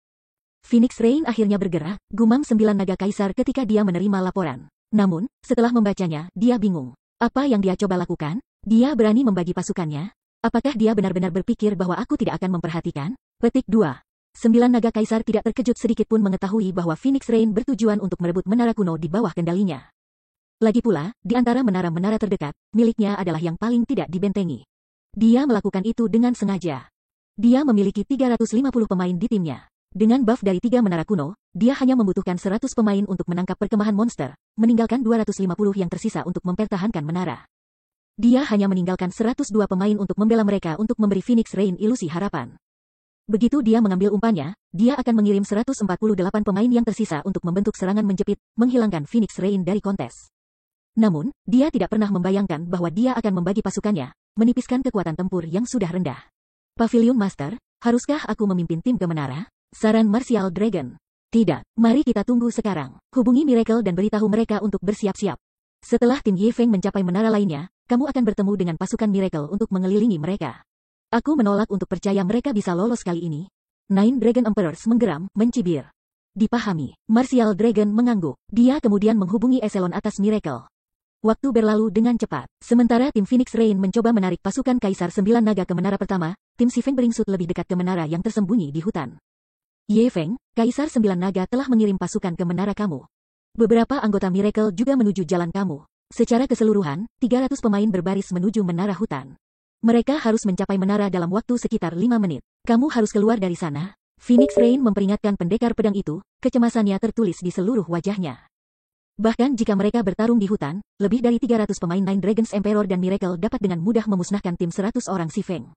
Phoenix Rain akhirnya bergerak, gumam 9 naga kaisar ketika dia menerima laporan. Namun, setelah membacanya, dia bingung. Apa yang dia coba lakukan? Dia berani membagi pasukannya? Apakah dia benar-benar berpikir bahwa aku tidak akan memperhatikan? Petik 2. 9 naga kaisar tidak terkejut sedikit pun mengetahui bahwa Phoenix Rain bertujuan untuk merebut menara kuno di bawah kendalinya. Lagi pula, di antara menara-menara terdekat, miliknya adalah yang paling tidak dibentengi. Dia melakukan itu dengan sengaja. Dia memiliki 350 pemain di timnya. Dengan buff dari 3 menara kuno, dia hanya membutuhkan 100 pemain untuk menangkap perkemahan monster, meninggalkan 250 yang tersisa untuk mempertahankan menara. Dia hanya meninggalkan 102 pemain untuk membela mereka untuk memberi Phoenix Rain ilusi harapan. Begitu dia mengambil umpannya, dia akan mengirim 148 pemain yang tersisa untuk membentuk serangan menjepit, menghilangkan Phoenix Rain dari kontes. Namun, dia tidak pernah membayangkan bahwa dia akan membagi pasukannya, menipiskan kekuatan tempur yang sudah rendah. Pavilion Master, haruskah aku memimpin tim ke menara? Saran Martial Dragon. Tidak, mari kita tunggu sekarang. Hubungi Miracle dan beritahu mereka untuk bersiap-siap. Setelah tim Ye Feng mencapai menara lainnya, kamu akan bertemu dengan pasukan Miracle untuk mengelilingi mereka. Aku menolak untuk percaya mereka bisa lolos kali ini. Nine Dragon Emperors menggeram, mencibir. Dipahami, Martial Dragon mengangguk. Dia kemudian menghubungi eselon atas Miracle. Waktu berlalu dengan cepat. Sementara tim Phoenix Rain mencoba menarik pasukan Kaisar 9 Naga ke menara pertama, tim Si Feng beringsut lebih dekat ke menara yang tersembunyi di hutan. Ye Feng, Kaisar 9 Naga telah mengirim pasukan ke menara kamu. Beberapa anggota Miracle juga menuju jalan kamu. Secara keseluruhan, 300 pemain berbaris menuju menara hutan. Mereka harus mencapai menara dalam waktu sekitar 5 menit. Kamu harus keluar dari sana. Phoenix Rain memperingatkan pendekar pedang itu, kecemasannya tertulis di seluruh wajahnya. Bahkan jika mereka bertarung di hutan, lebih dari 300 pemain Nine Dragons Emperor dan Miracle dapat dengan mudah memusnahkan tim 100 orang Si Feng.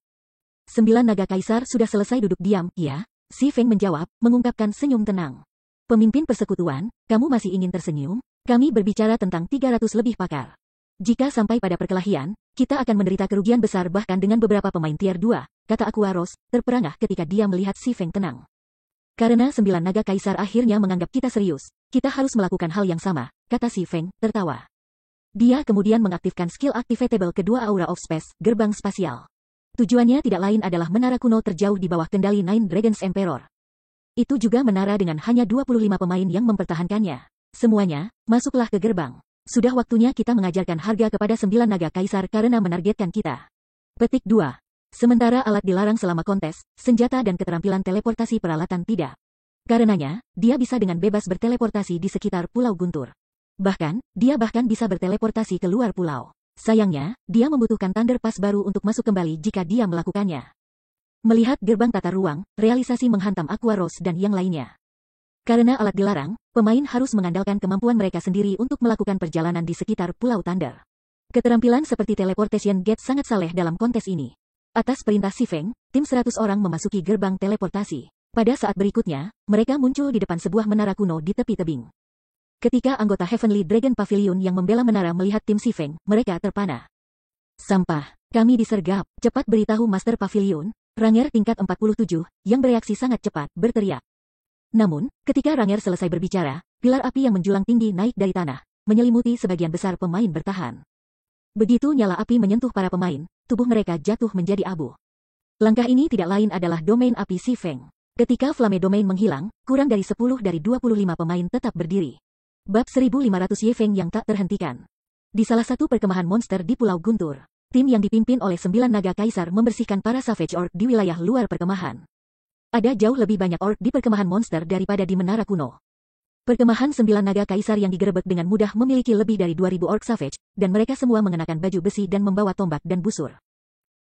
9 Naga Kaisar sudah selesai duduk diam, ya? Si Feng menjawab, mengungkapkan senyum tenang. Pemimpin persekutuan, kamu masih ingin tersenyum? Kami berbicara tentang 300 lebih pakar. Jika sampai pada perkelahian, kita akan menderita kerugian besar bahkan dengan beberapa pemain tier 2, kata Aquaros, terperangah ketika dia melihat Si Feng tenang. Karena 9 Naga Kaisar akhirnya menganggap kita serius, kita harus melakukan hal yang sama, kata Si Feng, tertawa. Dia kemudian mengaktifkan skill activatable kedua Aura of Space, gerbang spasial. Tujuannya tidak lain adalah menara kuno terjauh di bawah kendali Nine Dragons Emperor. Itu juga menara dengan hanya 25 pemain yang mempertahankannya. Semuanya, masuklah ke gerbang. Sudah waktunya kita mengajarkan harga kepada 9 Naga Kaisar karena menargetkan kita. Petik 2. Sementara alat dilarang selama kontes, senjata dan keterampilan teleportasi peralatan tidak. Karenanya, dia bisa dengan bebas berteleportasi di sekitar Pulau Guntur. Bahkan, dia bisa berteleportasi ke luar pulau. Sayangnya, dia membutuhkan Thunder Pass baru untuk masuk kembali jika dia melakukannya. Melihat gerbang tata ruang, realisasi menghantam Aquaros dan yang lainnya. Karena alat dilarang, pemain harus mengandalkan kemampuan mereka sendiri untuk melakukan perjalanan di sekitar Pulau Thunder. Keterampilan seperti Teleportation Gate sangat saleh dalam kontes ini. Atas perintah Si Feng, tim 100 orang memasuki gerbang teleportasi. Pada saat berikutnya, mereka muncul di depan sebuah menara kuno di tepi tebing. Ketika anggota Heavenly Dragon Pavilion yang membela menara melihat tim Si Feng, mereka terpana. Sampah, kami disergap, cepat beritahu Master Pavilion. Ranger tingkat 47, yang bereaksi sangat cepat, berteriak. Namun, ketika Ranger selesai berbicara, pilar api yang menjulang tinggi naik dari tanah, menyelimuti sebagian besar pemain bertahan. Begitu nyala api menyentuh para pemain, tubuh mereka jatuh menjadi abu. Langkah ini tidak lain adalah domain api Si Feng. Ketika Flame Domain menghilang, kurang dari 10 dari 25 pemain tetap berdiri. Bab 1500 Ye Feng yang tak terhentikan. Di salah satu perkemahan monster di Pulau Guntur, tim yang dipimpin oleh 9 naga kaisar membersihkan para Savage Orc di wilayah luar perkemahan. Ada jauh lebih banyak orc di perkemahan monster daripada di menara kuno. Perkemahan 9 naga kaisar yang digerebek dengan mudah memiliki lebih dari 2000 orc savage, dan mereka semua mengenakan baju besi dan membawa tombak dan busur.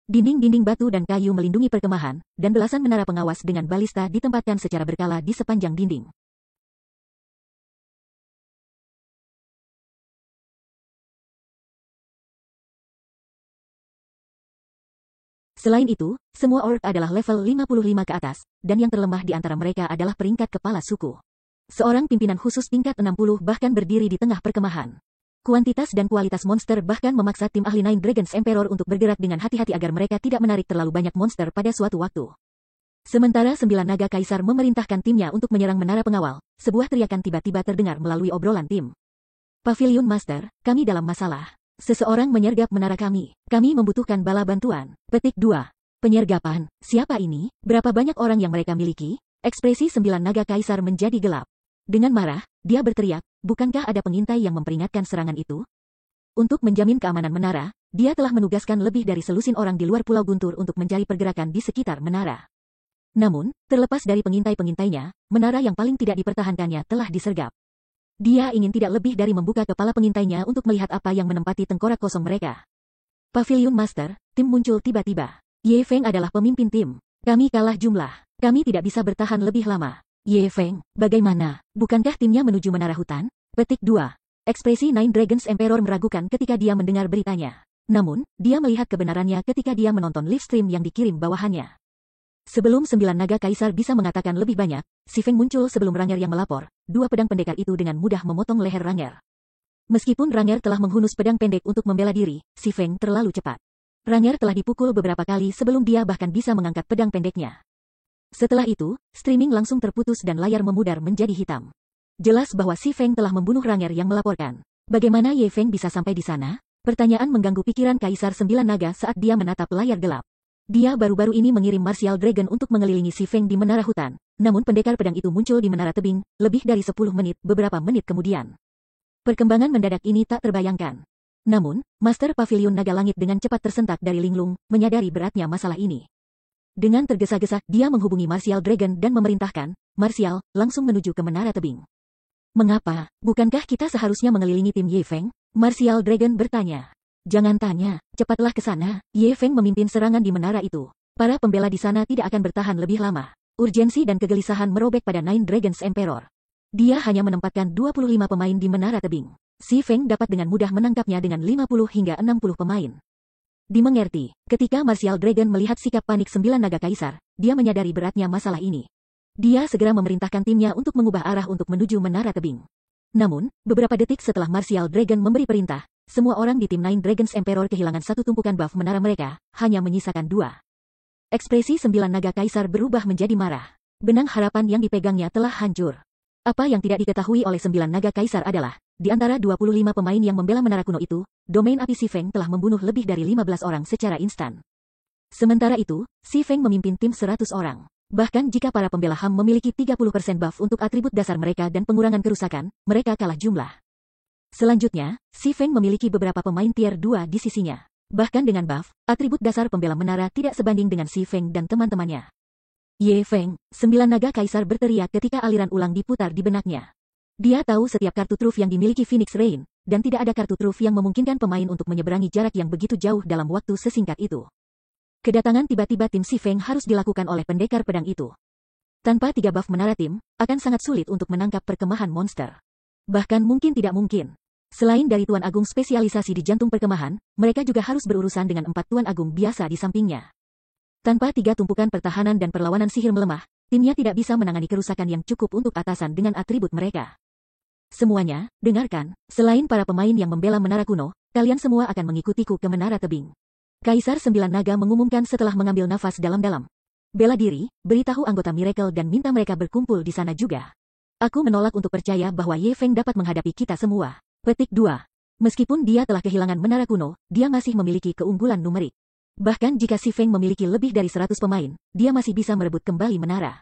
Dinding-dinding batu dan kayu melindungi perkemahan, dan belasan menara pengawas dengan balista ditempatkan secara berkala di sepanjang dinding. Selain itu, semua orc adalah level 55 ke atas, dan yang terlemah di antara mereka adalah peringkat kepala suku. Seorang pimpinan khusus tingkat 60 bahkan berdiri di tengah perkemahan. Kuantitas dan kualitas monster bahkan memaksa tim ahli Nine Dragons Emperor untuk bergerak dengan hati-hati agar mereka tidak menarik terlalu banyak monster pada suatu waktu. Sementara 9 naga kaisar memerintahkan timnya untuk menyerang menara pengawal, sebuah teriakan tiba-tiba terdengar melalui obrolan tim. Pavilion Master, kami dalam masalah. Seseorang menyergap menara kami. Kami membutuhkan bala bantuan. Petik 2. Penyergapan. Siapa ini? Berapa banyak orang yang mereka miliki? Ekspresi 9 naga kaisar menjadi gelap. Dengan marah, dia berteriak, bukankah ada pengintai yang memperingatkan serangan itu? Untuk menjamin keamanan menara, dia telah menugaskan lebih dari selusin orang di luar Pulau Guntur untuk mencari pergerakan di sekitar menara. Namun, terlepas dari pengintai-pengintainya, menara yang paling tidak dipertahankannya telah disergap. Dia ingin tidak lebih dari membuka kepala pengintainya untuk melihat apa yang menempati tengkorak kosong mereka. Pavilion Master, tim muncul tiba-tiba. Ye Feng adalah pemimpin tim. Kami kalah jumlah. Kami tidak bisa bertahan lebih lama. Ye Feng, bagaimana? Bukankah timnya menuju menara hutan? Petik 2. Ekspresi Nine Dragons Emperor meragukan ketika dia mendengar beritanya. Namun, dia melihat kebenarannya ketika dia menonton live stream yang dikirim bawahannya. Sebelum 9 naga kaisar bisa mengatakan lebih banyak, Si Feng muncul sebelum Ranger yang melapor. 2 pedang pendekar itu dengan mudah memotong leher Ranger. Meskipun Ranger telah menghunus pedang pendek untuk membela diri, Si Feng terlalu cepat. Ranger telah dipukul beberapa kali sebelum dia bahkan bisa mengangkat pedang pendeknya. Setelah itu, streaming langsung terputus dan layar memudar menjadi hitam. Jelas bahwa Si Feng telah membunuh Ranger yang melaporkan. Bagaimana Ye Feng bisa sampai di sana? Pertanyaan mengganggu pikiran Kaisar 9 Naga saat dia menatap layar gelap. Dia baru-baru ini mengirim Martial Dragon untuk mengelilingi Si Feng di menara hutan. Namun pendekar pedang itu muncul di menara tebing, lebih dari 10 menit beberapa menit kemudian. Perkembangan mendadak ini tak terbayangkan. Namun, Master Pavilion Naga Langit dengan cepat tersentak dari linglung, menyadari beratnya masalah ini. Dengan tergesa-gesa, dia menghubungi Martial Dragon dan memerintahkan, Martial, langsung menuju ke menara tebing. Mengapa? Bukankah kita seharusnya mengelilingi tim Ye Feng? Martial Dragon bertanya. Jangan tanya, cepatlah ke sana. Ye Feng memimpin serangan di menara itu. Para pembela di sana tidak akan bertahan lebih lama. Urgensi dan kegelisahan merobek pada Nine Dragons Emperor. Dia hanya menempatkan 25 pemain di menara tebing. Si Feng dapat dengan mudah menangkapnya dengan 50 hingga 60 pemain. Dimengerti, ketika Martial Dragon melihat sikap panik 9 naga kaisar, dia menyadari beratnya masalah ini. Dia segera memerintahkan timnya untuk mengubah arah untuk menuju menara tebing. Namun, beberapa detik setelah Martial Dragon memberi perintah, semua orang di tim Nine Dragons Emperor kehilangan satu tumpukan buff menara mereka, hanya menyisakan 2. Ekspresi 9 naga kaisar berubah menjadi marah. Benang harapan yang dipegangnya telah hancur. Apa yang tidak diketahui oleh 9 naga kaisar adalah, di antara 25 pemain yang membela menara kuno itu, domain api Si Feng telah membunuh lebih dari 15 orang secara instan. Sementara itu, Si Feng memimpin tim 100 orang. Bahkan jika para pembela HAM memiliki 30% buff untuk atribut dasar mereka dan pengurangan kerusakan, mereka kalah jumlah. Selanjutnya, Si Feng memiliki beberapa pemain tier 2 di sisinya. Bahkan dengan buff, atribut dasar pembela menara tidak sebanding dengan Si Feng dan teman-temannya. Ye Feng, 9 naga kaisar berteriak ketika aliran ulang diputar di benaknya. Dia tahu setiap kartu truf yang dimiliki Phoenix Rain, dan tidak ada kartu truf yang memungkinkan pemain untuk menyeberangi jarak yang begitu jauh dalam waktu sesingkat itu. Kedatangan tiba-tiba tim Si Feng harus dilakukan oleh pendekar pedang itu. Tanpa 3 buff menara tim, akan sangat sulit untuk menangkap perkemahan monster. Bahkan mungkin tidak mungkin. Selain dari Tuan Agung spesialisasi di jantung perkemahan, mereka juga harus berurusan dengan 4 Tuan Agung biasa di sampingnya. Tanpa 3 tumpukan pertahanan dan perlawanan sihir melemah, timnya tidak bisa menangani kerusakan yang cukup untuk atasan dengan atribut mereka. Semuanya, dengarkan, selain para pemain yang membela menara kuno, kalian semua akan mengikutiku ke menara tebing. Kaisar 9 Naga mengumumkan setelah mengambil nafas dalam-dalam. Bela diri, beritahu anggota Miracle dan minta mereka berkumpul di sana juga. Aku menolak untuk percaya bahwa Ye Feng dapat menghadapi kita semua. Petik 2. Meskipun dia telah kehilangan menara kuno, dia masih memiliki keunggulan numerik. Bahkan jika Si Feng memiliki lebih dari 100 pemain, dia masih bisa merebut kembali menara.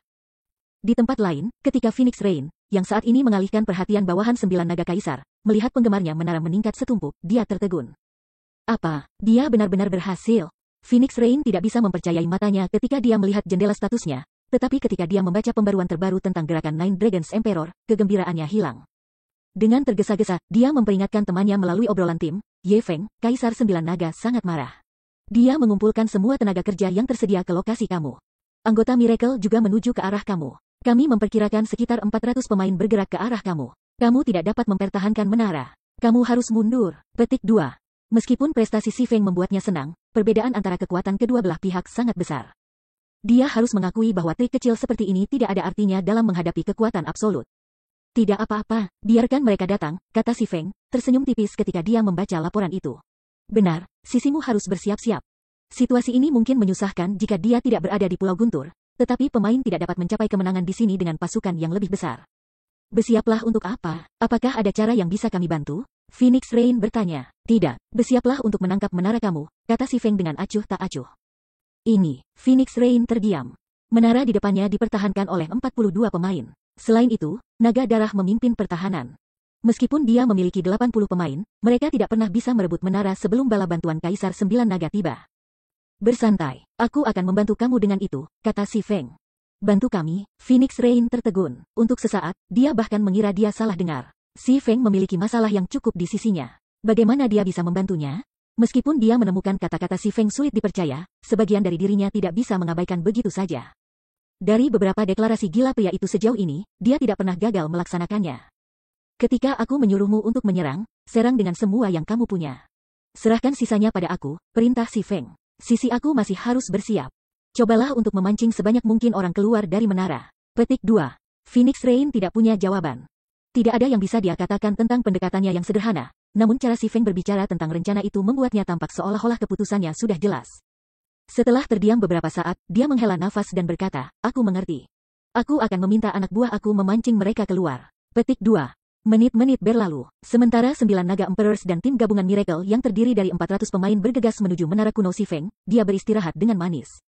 Di tempat lain, ketika Phoenix Rain, yang saat ini mengalihkan perhatian bawahan 9 naga kaisar, melihat penggemarnya menara meningkat setumpuk, dia tertegun. Apa? Dia benar-benar berhasil? Phoenix Rain tidak bisa mempercayai matanya ketika dia melihat jendela statusnya, tetapi ketika dia membaca pembaruan terbaru tentang gerakan Nine Dragons Emperor, kegembiraannya hilang. Dengan tergesa-gesa, dia memperingatkan temannya melalui obrolan tim, Ye Feng, Kaisar 9 Naga sangat marah. Dia mengumpulkan semua tenaga kerja yang tersedia ke lokasi kamu. Anggota Miracle juga menuju ke arah kamu. Kami memperkirakan sekitar 400 pemain bergerak ke arah kamu. Kamu tidak dapat mempertahankan menara. Kamu harus mundur. Petik 2. Meskipun prestasi Si Feng membuatnya senang, perbedaan antara kekuatan kedua belah pihak sangat besar. Dia harus mengakui bahwa trik kecil seperti ini tidak ada artinya dalam menghadapi kekuatan absolut. Tidak apa-apa, biarkan mereka datang, kata Si Feng, tersenyum tipis ketika dia membaca laporan itu. Benar, sisimu harus bersiap-siap. Situasi ini mungkin menyusahkan jika dia tidak berada di Pulau Guntur, tetapi pemain tidak dapat mencapai kemenangan di sini dengan pasukan yang lebih besar. Bersiaplah untuk apa? Apakah ada cara yang bisa kami bantu? Phoenix Rain bertanya. Tidak, bersiaplah untuk menangkap menara kamu, kata Si Feng dengan acuh tak acuh. Ini, Phoenix Rain terdiam. Menara di depannya dipertahankan oleh 42 pemain. Selain itu, naga darah memimpin pertahanan. Meskipun dia memiliki 80 pemain, mereka tidak pernah bisa merebut menara sebelum bala bantuan Kaisar 9 Naga tiba. Bersantai, aku akan membantu kamu dengan itu, kata Si Feng. Bantu kami, Phoenix Rain tertegun. Untuk sesaat, dia bahkan mengira dia salah dengar. Si Feng memiliki masalah yang cukup di sisinya. Bagaimana dia bisa membantunya? Meskipun dia menemukan kata-kata Si Feng sulit dipercaya, sebagian dari dirinya tidak bisa mengabaikan begitu saja. Dari beberapa deklarasi gila pria itu sejauh ini, dia tidak pernah gagal melaksanakannya. Ketika aku menyuruhmu untuk menyerang, serang dengan semua yang kamu punya. Serahkan sisanya pada aku, perintah Si Feng. Sisi aku masih harus bersiap. Cobalah untuk memancing sebanyak mungkin orang keluar dari menara. Petik 2. Phoenix Rain tidak punya jawaban. Tidak ada yang bisa dia katakan tentang pendekatannya yang sederhana, namun cara Si Feng berbicara tentang rencana itu membuatnya tampak seolah-olah keputusannya sudah jelas. Setelah terdiam beberapa saat, dia menghela nafas dan berkata, aku mengerti. Aku akan meminta anak buah aku memancing mereka keluar. Petik 2. Menit-menit berlalu, sementara 9 Naga Emperors dan tim gabungan Miracle yang terdiri dari 400 pemain bergegas menuju menara kuno Si Feng, dia beristirahat dengan manis.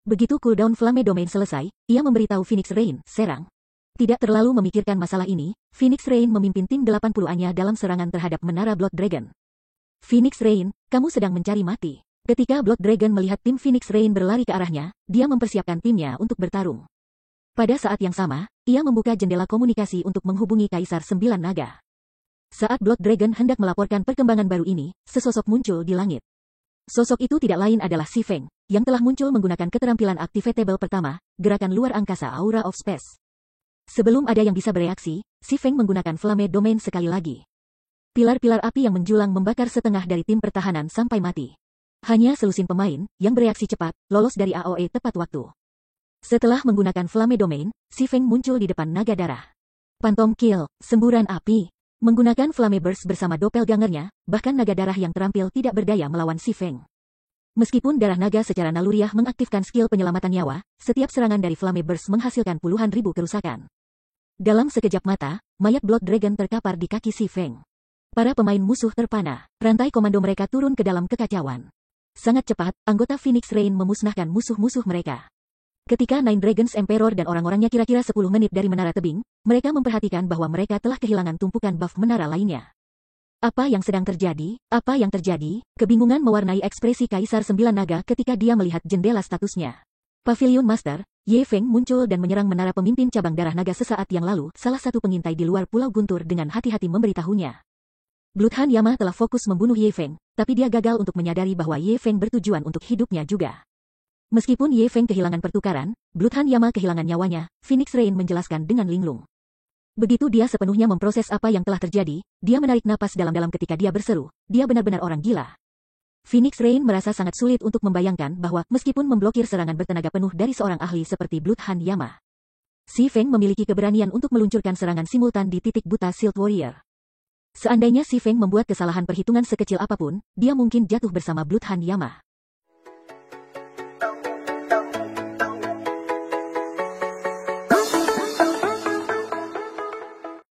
Begitu cooldown Flame Domain selesai, ia memberitahu Phoenix Rain, serang. Tidak terlalu memikirkan masalah ini, Phoenix Rain memimpin tim 80-anya dalam serangan terhadap menara Blood Dragon. Phoenix Rain, kamu sedang mencari mati. Ketika Blood Dragon melihat tim Phoenix Rain berlari ke arahnya, dia mempersiapkan timnya untuk bertarung. Pada saat yang sama, ia membuka jendela komunikasi untuk menghubungi Kaisar 9 Naga. Saat Blood Dragon hendak melaporkan perkembangan baru ini, sesosok muncul di langit. Sosok itu tidak lain adalah Si Feng, yang telah muncul menggunakan keterampilan activatable pertama, gerakan luar angkasa Aura of Space. Sebelum ada yang bisa bereaksi, Si Feng menggunakan Flame Domain sekali lagi. Pilar-pilar api yang menjulang membakar setengah dari tim pertahanan sampai mati. Hanya selusin pemain, yang bereaksi cepat, lolos dari AOE tepat waktu. Setelah menggunakan Flame Domain, Si Feng muncul di depan naga darah. Phantom Kill, semburan api. Menggunakan Flame Burst bersama doppelgangernya, bahkan naga darah yang terampil tidak berdaya melawan Si Feng. Meskipun darah naga secara naluriah mengaktifkan skill penyelamatan nyawa, setiap serangan dari Flame Burst menghasilkan puluhan ribu kerusakan. Dalam sekejap mata, mayat Blood Dragon terkapar di kaki Si Feng. Para pemain musuh terpana, rantai komando mereka turun ke dalam kekacauan. Sangat cepat, anggota Phoenix Rain memusnahkan musuh-musuh mereka. Ketika Nine Dragons Emperor dan orang-orangnya kira-kira 10 menit dari menara tebing, mereka memperhatikan bahwa mereka telah kehilangan tumpukan buff menara lainnya. Apa yang sedang terjadi? Apa yang terjadi? Kebingungan mewarnai ekspresi Kaisar 9 Naga ketika dia melihat jendela statusnya. Pavilion Master, Ye Feng muncul dan menyerang menara pemimpin cabang darah naga sesaat yang lalu, salah satu pengintai di luar Pulau Guntur dengan hati-hati memberitahunya. Bloodhound Yama telah fokus membunuh Ye Feng, tapi dia gagal untuk menyadari bahwa Ye Feng bertujuan untuk hidupnya juga. Meskipun Ye Feng kehilangan pertukaran, Bloodhound Yama kehilangan nyawanya, Phoenix Rain menjelaskan dengan linglung. Begitu dia sepenuhnya memproses apa yang telah terjadi, dia menarik napas dalam-dalam ketika dia berseru, dia benar-benar orang gila. Phoenix Rain merasa sangat sulit untuk membayangkan bahwa meskipun memblokir serangan bertenaga penuh dari seorang ahli seperti Bloodhound Yama, Si Feng memiliki keberanian untuk meluncurkan serangan simultan di titik buta Shield Warrior. Seandainya Si Feng membuat kesalahan perhitungan sekecil apapun, dia mungkin jatuh bersama Bloodhound Yama.